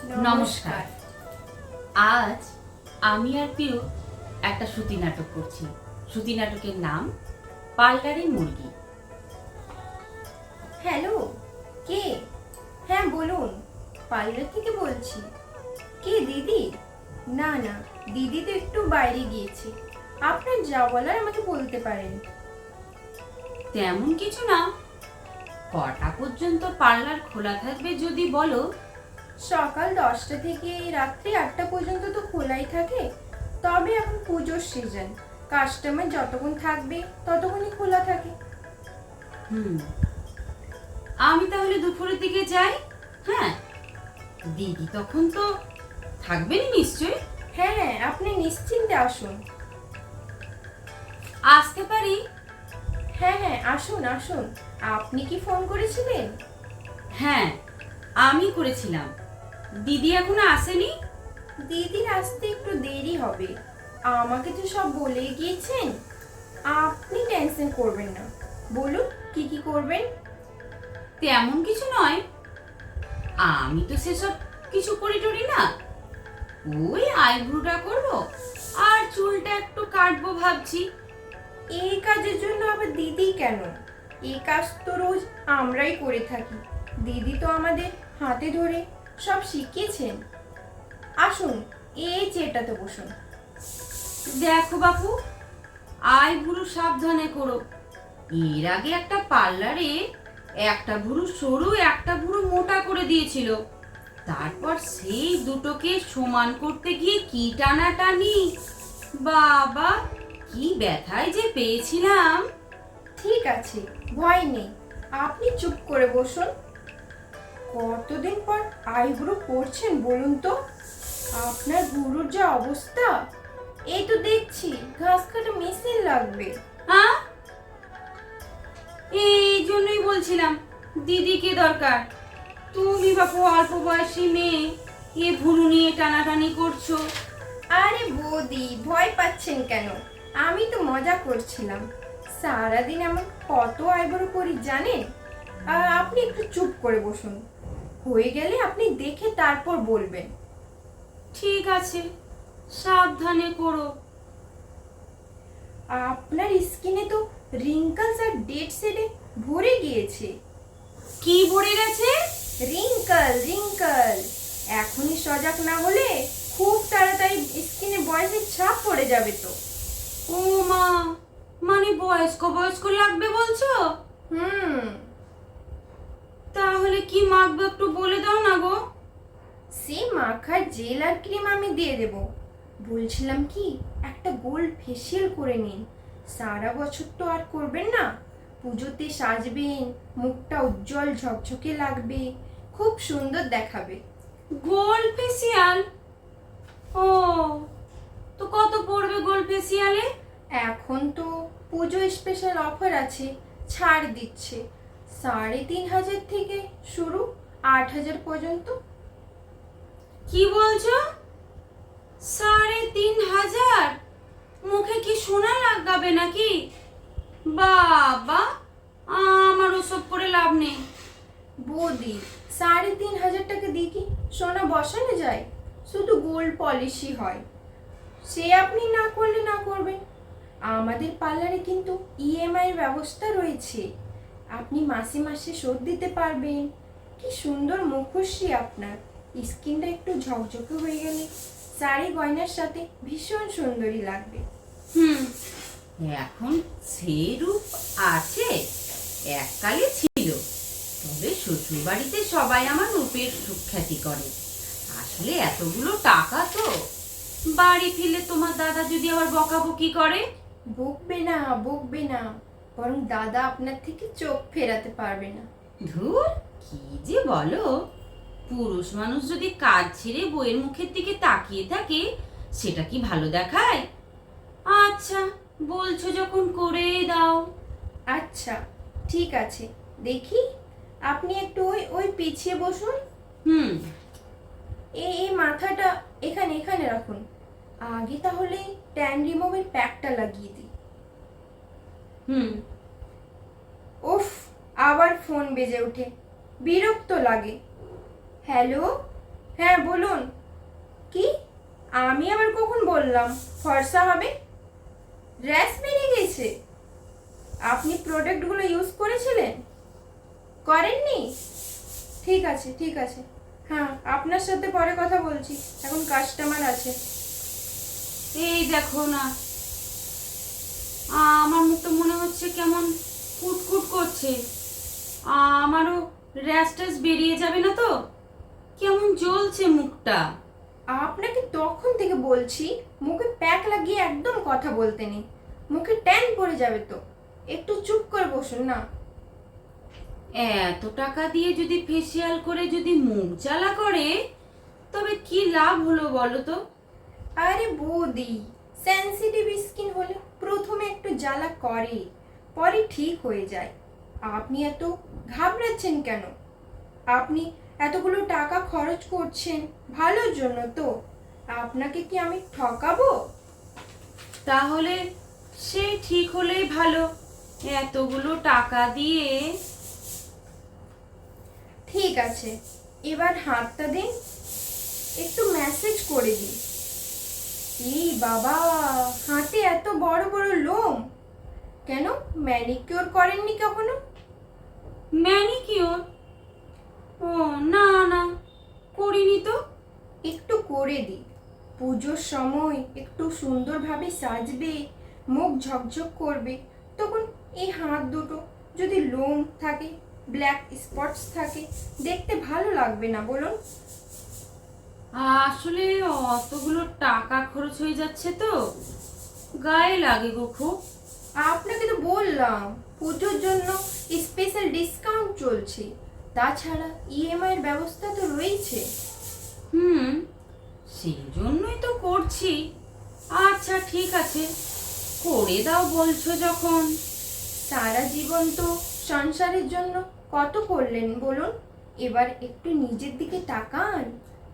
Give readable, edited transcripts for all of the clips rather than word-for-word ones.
নমস্কার। আজ আমি আর প্রিয় একটা শ্রুতি নাটক করছি। শ্রুতি নাটকের নাম পার্লারে মুরগি। হ্যালো, কে? হ্যাঁ বলুন, পার্লার থেকে বলছি। কে দিদি? না না, দিদি তো একটু বাইরে গিয়েছে। আপনার যা বলার আমাকে বলতে পারেন। তেমন কিছু না, কটা পর্যন্ত পার্লার খোলা থাকবে যদি বলো। সকাল 10টা থেকে রাত্রি 8টা পর্যন্ত তো খোলাই থাকে। তবে এখন পুজোর সিজন, কাস্টমার যতক্ষণ থাকবে ততক্ষণই খোলা থাকে। আমি তাহলে দুপুরের দিকে যাই। হ্যাঁ, দিদি তখন তো থাকবেন নিশ্চয়। হ্যাঁ হ্যাঁ, আপনি নিশ্চিন্তে আসুন। আসতে পারি? হ্যাঁ হ্যাঁ, আসুন আসুন। আপনি কি ফোন করেছিলেন? হ্যাঁ, আমি করেছিলাম। দিদি এখনো আসেনি। দিদির আসতে একটু দেরি হবে। আমাকে তো সব বলে গিয়েছেন। আপনি টেনশন করবেন না। বলুন কি কি করবেন? তেমন কিছু নয়, আমি তো সেসব কিছু করি টরি না। ওই আইব্রোটা করবো আর চুলটা একটু কাটবো ভাবছি। এই কাজের জন্য আবার দিদি কেন? এই কাজ তো রোজ আমরাই করে থাকি। দিদি তো আমাদের হাতে ধরে সব শিখিয়েছেন। আসুন, এই চেয়ারটাতে বসুন। দেখো বাপু, আইব্রো সাবধানে করো। এর আগে একটা পার্লারে একটা ভুরু সরু একটা ভুরু মোটা করে দিয়েছিল। তারপর সেই দুটোকে সমান করতে গিয়ে কি টানাটানি, বাবা কি ব্যথায় যে পেয়েছিলাম। ঠিক আছে, ভয় নেই। আপনি চুপ করে বসুন। কতদিন পর আইব্রো করছেন বলুন তো? আপনার বুড়োর যা অবস্থা, এই তো দেখছি ঘাস কাটা মেশিন লাগবে। হ্যাঁ, এই জন্যই বলছিলাম দিদিকে দরকার। তুমি বাপু অল্প বয়সী মেয়ে, এ ভুরু নিয়ে টানাটানি করছো। আরে বৌদি, ভয় পাচ্ছেন কেন? আমি তো মজা করছিলাম। সারাদিন এমন কত আইব্রো করি জানেন? আপনি একটু চুপ করে বসুন। হয়ে গেলে আপনি দেখে তারপর বলবেন। ঠিক আছে, সাবধানে করো। আপনার স্কিনে তো রিঙ্কলস আর ডেড সেলে ভরে গিয়েছে। কি ভরে গেছে? Wrinkle wrinkle. এখনই সজাগ না হলে খুব তাড়াতাড়ি স্কিনে বয়সের ছাপ পড়ে যাবে তো। ও মা, মানে বয়স্ক বয়স্ক লাগবে বলছো? হুম। তাহলে কি মাখবো একটু বলে দাও না গো। সে মাখার জেল আর ক্রিম আমি দিয়ে দেব। বলছিলাম কি, একটা গোল্ড ফেসিয়াল করে নিন। সারা বছর তো আর করবেন না। পুজোতে সাজবেন, মুখটা উজ্জ্বল ঝকঝকে লাগবে, খুব সুন্দর দেখাবে। Gold facial? ও, তো কত পড়বে গোল্ড ফেসিয়ালে? এখন তো পুজো স্পেশাল অফার আছে, ছাড় দিচ্ছে। 3,500 থেকে শুরু, 8,000 পর্যন্ত। কি বলছো? 3,500? মুখে কি সোনা লাগাবে নাকি? বাবা, আমার ওসব করে লাভ নেই। বৌদি, 3,500 টাকা দিয়ে কি সোনা বসানো যায়? শুধু গোল্ড পলিশই হয়। সে আপনি না করলে না করবেন। আমাদের পার্লারে কিন্তু ইএমআই এর ব্যবস্থা রয়েছে। আপনি মাসে মাসে শোধ দিতে পারবেন। কি সুন্দর মুখশ্রী আপনার। স্কিনটা একটু ঝকঝকে হয়ে গেলে শাড়ি গয়নার সাথে ভীষণ সুন্দরী লাগবে। হুম, এখন সে রূপ আছে, এককালে ছিল। তবে শ্বশুর বাড়িতে সবাই আমার রূপের সুখ্যাতি করে। আসলে এতগুলো টাকা তো, বাড়ি ফিরলে তোমার দাদা যদি আবার বকাবকি করে। বকবে না, বকবে না। বরং দাদা আপনার থেকে চোখ ফেরাতে পারবে না। ধুর, কি যে বলো। পুরুষ মানুষ যদি কাজ ছেড়ে বইয়ের মুখের দিকে তাকিয়ে থাকে, সেটা কি ভালো দেখায়? আচ্ছা, বলছো যখন করেই দাও। আচ্ছা, ঠিক আছে। দেখি, আপনি একটু ওই ওই পিছিয়ে বসুন। হুম। এই মাথাটা এখানে এখানে রাখুন। আগে তাহলে ট্যান রিমুভের প্যাকটা লাগিয়ে দিই। হুম। উফ, আবার ফোন বেজে ওঠে। বিরক্ত লাগে। হ্যালো, হ্যাঁ বলুন। কি? আমি আবার কখন বললাম ফর্সা হবে? র্যাশ বেরিয়ে গেছে? আপনি প্রোডাক্টগুলো ইউজ করেছিলেন? করেননি? ঠিক আছে ঠিক আছে। হ্যাঁ, আপনার সাথে পরে কথা বলছি, এখন কাস্টমার আছে। এই দেখো না, আমার মুখটা মনে হচ্ছে কেমন কুটকুট করছে। আমারও র্যাশ ট্যাশ বেরিয়ে যাবে না তো? কেমন জ্বলছে মুখটা। আপনাকে তখন থেকে বলছি মুখে প্যাক লাগিয়ে একদম কথা বলতে নেই, মুখে ট্যান পড়ে যাবে তো। একটু চুপ করে বসুন না। এত টাকা দিয়ে যদি ফেসিয়াল করে যদি মুখ জ্বালা করে, তবে কি লাভ হলো বলো তো? আরে বৌদি, সেনসিটিভ স্কিন হলে প্রথমে একটু জ্বালা করে, পরে ঠিক হয়ে যায়। আপনি এত ঘাবড়াচ্ছেন কেন? আপনি এতগুলো টাকা খরচ করছেন ভালোর জন্য তো। আপনাকে কি আমি ঠকাবো? তাহলে সে ঠিক হলেই ভালো। এতগুলো টাকা দিয়ে। ঠিক আছে, এবার হাতটা দিন, একটু ম্যাসেজ করে দিন। এই বাবা, হাতে এত বড় বড় লোম! কেন ম্যানিকিওর করেননি কখনো? ম্যানিকিওর? ও না না, করিনি তো। একটু করে দিই, পুজোর সময় একটু সুন্দরভাবে সাজবে, মুখ ঝকঝক করবে, তখন এই হাত দুটো যদি লোম থাকে, ব্ল্যাক স্পটস থাকে, দেখতে ভালো লাগবে না বলুন? আসলে অতগুলো টাকা খরচ হয়ে যাচ্ছে তো, গায়ে লাগে গো খুব। আপনাকে তো বললাম পুজোর জন্য স্পেশাল ডিসকাউন্ট চলছে, তাছাড়া ইএমআই এর ব্যবস্থা তো রয়েছে। হুম, সেই জন্যই তো করছি। আচ্ছা ঠিক আছে, করে দাও বলছো যখন। সারা জীবন তো সংসারের জন্য কত করলেন বলুন, এবার একটু নিজের দিকে তাকান,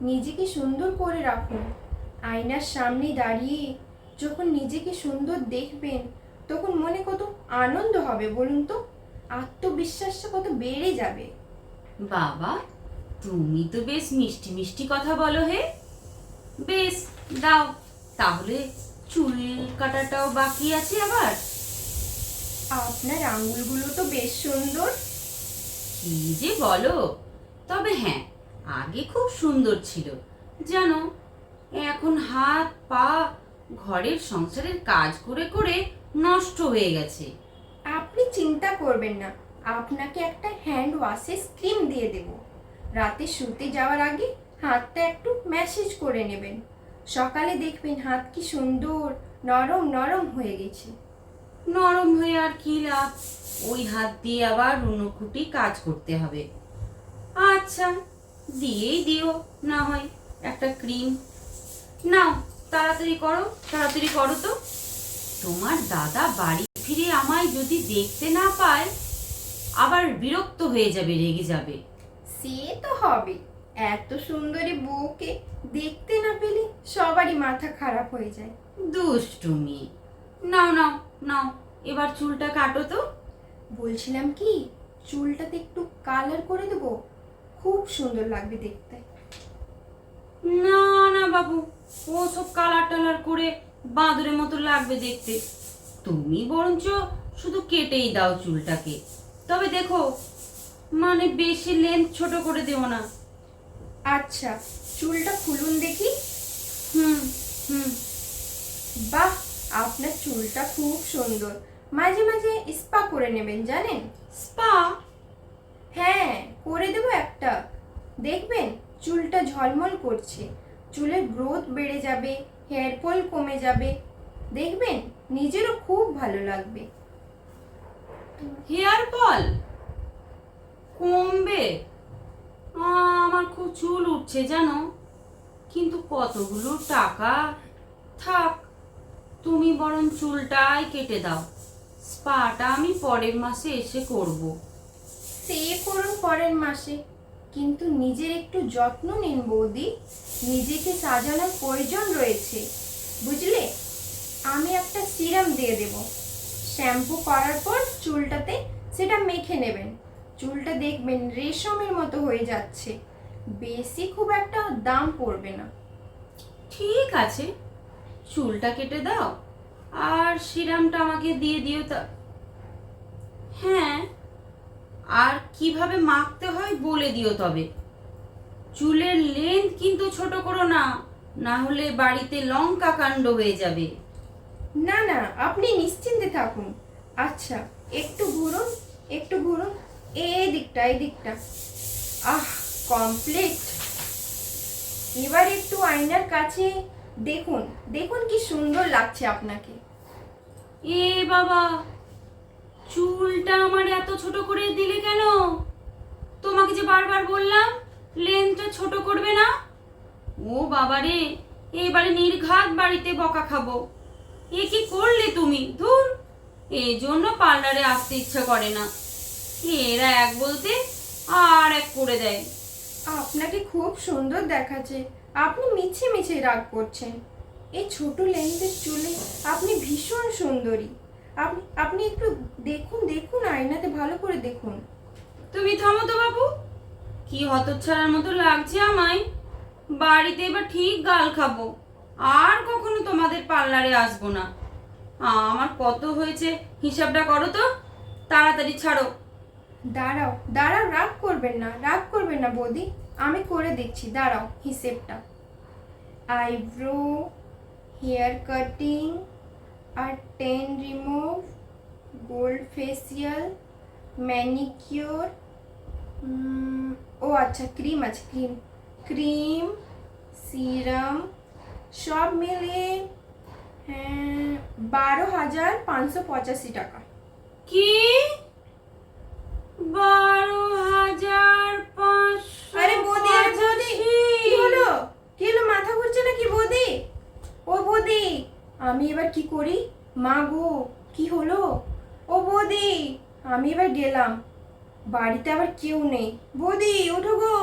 নিজেকে সুন্দর করে রাখুন। আয়নার সামনে দাঁড়িয়ে যখন নিজেকে সুন্দর দেখবেন, তখন মনে কত আনন্দ হবে বলুন তো, আত্মবিশ্বাসটা কত বেড়ে যাবে। বাবা, তুমি তো বেশ মিষ্টি মিষ্টি কথা বলো হে। বেশ, দাও তাহলে। চুল কাটাটাও বাকি আছে আবার। আপনার আঙুলগুলো তো বেশ সুন্দর। কি যে বলো! তবে হ্যাঁ, আগে খুব সুন্দর ছিল জানো। এখন হাত পা ঘরের সংসারের কাজ করে করে নষ্ট হয়ে গেছে। আপনি চিন্তা করবেন না, আপনাকে একটা হ্যান্ড ওয়াশেস ক্রিম দিয়ে দেব। রাতে শুতে যাওয়ার আগে হাতটা একটু ম্যাসেজ করে নেবেন, সকালে দেখবেন হাত কি সুন্দর নরম নরম হয়ে গেছে। নরম হয়ে আর কি লাভ? ওই হাত দিয়ে আবার উনোকুটি কাজ করতে হবে। আচ্ছা, দিয়েই দিও না হয় একটা ক্রিম। নাও, তাড়াতাড়ি করো, তাড়াতাড়ি করো তো। তোমার দাদা বাড়ি ফিরে আমায় যদি দেখতে না পায়, আবার বিরক্ত হয়ে যাবে, রেগে যাবে। সে তো হবে, এত সুন্দরী বউকে দেখতে না পেলে সবারই মাথা খারাপ হয়ে যায়। দুষ্টুমি। নাও নাও নাও, এবার চুলটা কাটো তো। বলছিলাম কি, চুলটাতে একটু কালার করে দেবো, খুব সুন্দর লাগবে দেখতে। না না বাবু, ও সব কালার টালার করে বাঁদরের মতো লাগবে দেখতে। তুমি বরঞ্চ শুধু কেটেই দাও চুলটাকে। তবে দেখো, মানে বেশি লেন্থ ছোট করে দিও না। আচ্ছা, চুলটা খুলুন দেখি। হুম হুম। বাহ, আপনার চুলটা খুব সুন্দর, মাঝে মাঝে স্পা করে নেবেন জানেন? স্পা? হ্যাঁ, করে দেবো একটা। দেখবেন চুলটা ঝলমল করছে, চুলের গ্রোথ বেড়ে যাবে, হেয়ার ফল কমে যাবে, দেখবেন নিজেরও খুব ভালো লাগবে। হেয়ার ফল কমবে? আমার খুব চুল উঠছে জানো, কিন্তু কতগুলো টাকা। থাক, তুমি বরং চুলটাই কেটে দাও। স্পাটা আমি পরের মাসে এসে করব। সে করুন পরের মাসে, কিন্তু নিজের একটু যত্ন নিন বৌদি, নিজেকে সাজানোর প্রয়োজন রয়েছে বুঝলে। আমি একটা সিরাম দিয়ে দেব, শ্যাম্পু করার পর চুলটাতে সেটা মেখে নেবেন, চুলটা দেখবেন রেশমের মতো হয়ে যাচ্ছে, বেশি খুব একটা দাম পড়বে না। ঠিক আছে, চুলটা কেটে দাও আর সিরামটা আমাকে দিয়ে দিও তা। হ্যাঁ, আর কিভাবে মাখতে হয় বলে দিও তবে। চুলের লেন্থ কিন্তু ছোট করো না, না হলে বাড়িতে লঙ্কা কাণ্ড হয়ে যাবে। না না, আপনি নিশ্চিন্তে থাকুন। আচ্ছা, একটু ঘুরুন, একটু ঘুরুন, এই দিকটা, এই দিকটা। আহ, কমপ্লিট। এবার একটু আয়নার কাছে দেখুন, দেখুন কি সুন্দর লাগছে আপনাকে। এ বাবা, চুলটা আমার এত ছোট করে দিলে কেন? তোমাকে যে বারবার বললাম লেন্থটা ছোট করবে না। ও বাবা রে, এবারে নির্ঘাত বাড়িতে বকা খাবো। এ কি করলে তুমি? ধুর, এই জন্য পার্লারে আসতে ইচ্ছা করে না। এরা এক বলতে আর এক করে দেয়। আপনাকে খুব সুন্দর দেখাচ্ছে, আপনি মিছে মিছে রাগ করছেন। এই ছোট লেন্থের চুলে আপনি ভীষণ সুন্দরী। আপনি আপনি একটু দেখুন, দেখুন আয়নাতে ভালো করে দেখুন। তুমি থামো তো বাবু, কি হতচ্ছাড়ার মতো লাগছে আমায়। বাড়িতে এবার ঠিক গাল খাবো, আর কখনো তোমাদের পার্লারে আসবো না। আমার কত হয়েছে হিসাবটা করো তো, তাড়াতাড়ি ছাড়ো। দাঁড়াও দাঁড়াও, রাগ করবেন না, রাগ করবেন না বৌদি, আমি করে দিচ্ছি, দাঁড়াও হিসেবটা। আইব্রো, হেয়ার কাটিং আর tan remove, gold facial, manicure, ও আচ্ছা ক্রিম আছে, ক্রিম ক্রিম সিরাম, সব মিলিয়ে 12,585 টাকা। কি? 12,500? আরে বৌদি, আরে বৌদি, কি হলো? কি হলো, মাথা ঘুরছে নাকি বৌদি? ও বৌদি, আমি এবার কি করি? মা গো, কি হলো? ও বৌদি, আমি এবার গেলাম, বাড়িতে আবার কেউ নেই। বৌদি ওঠো গো।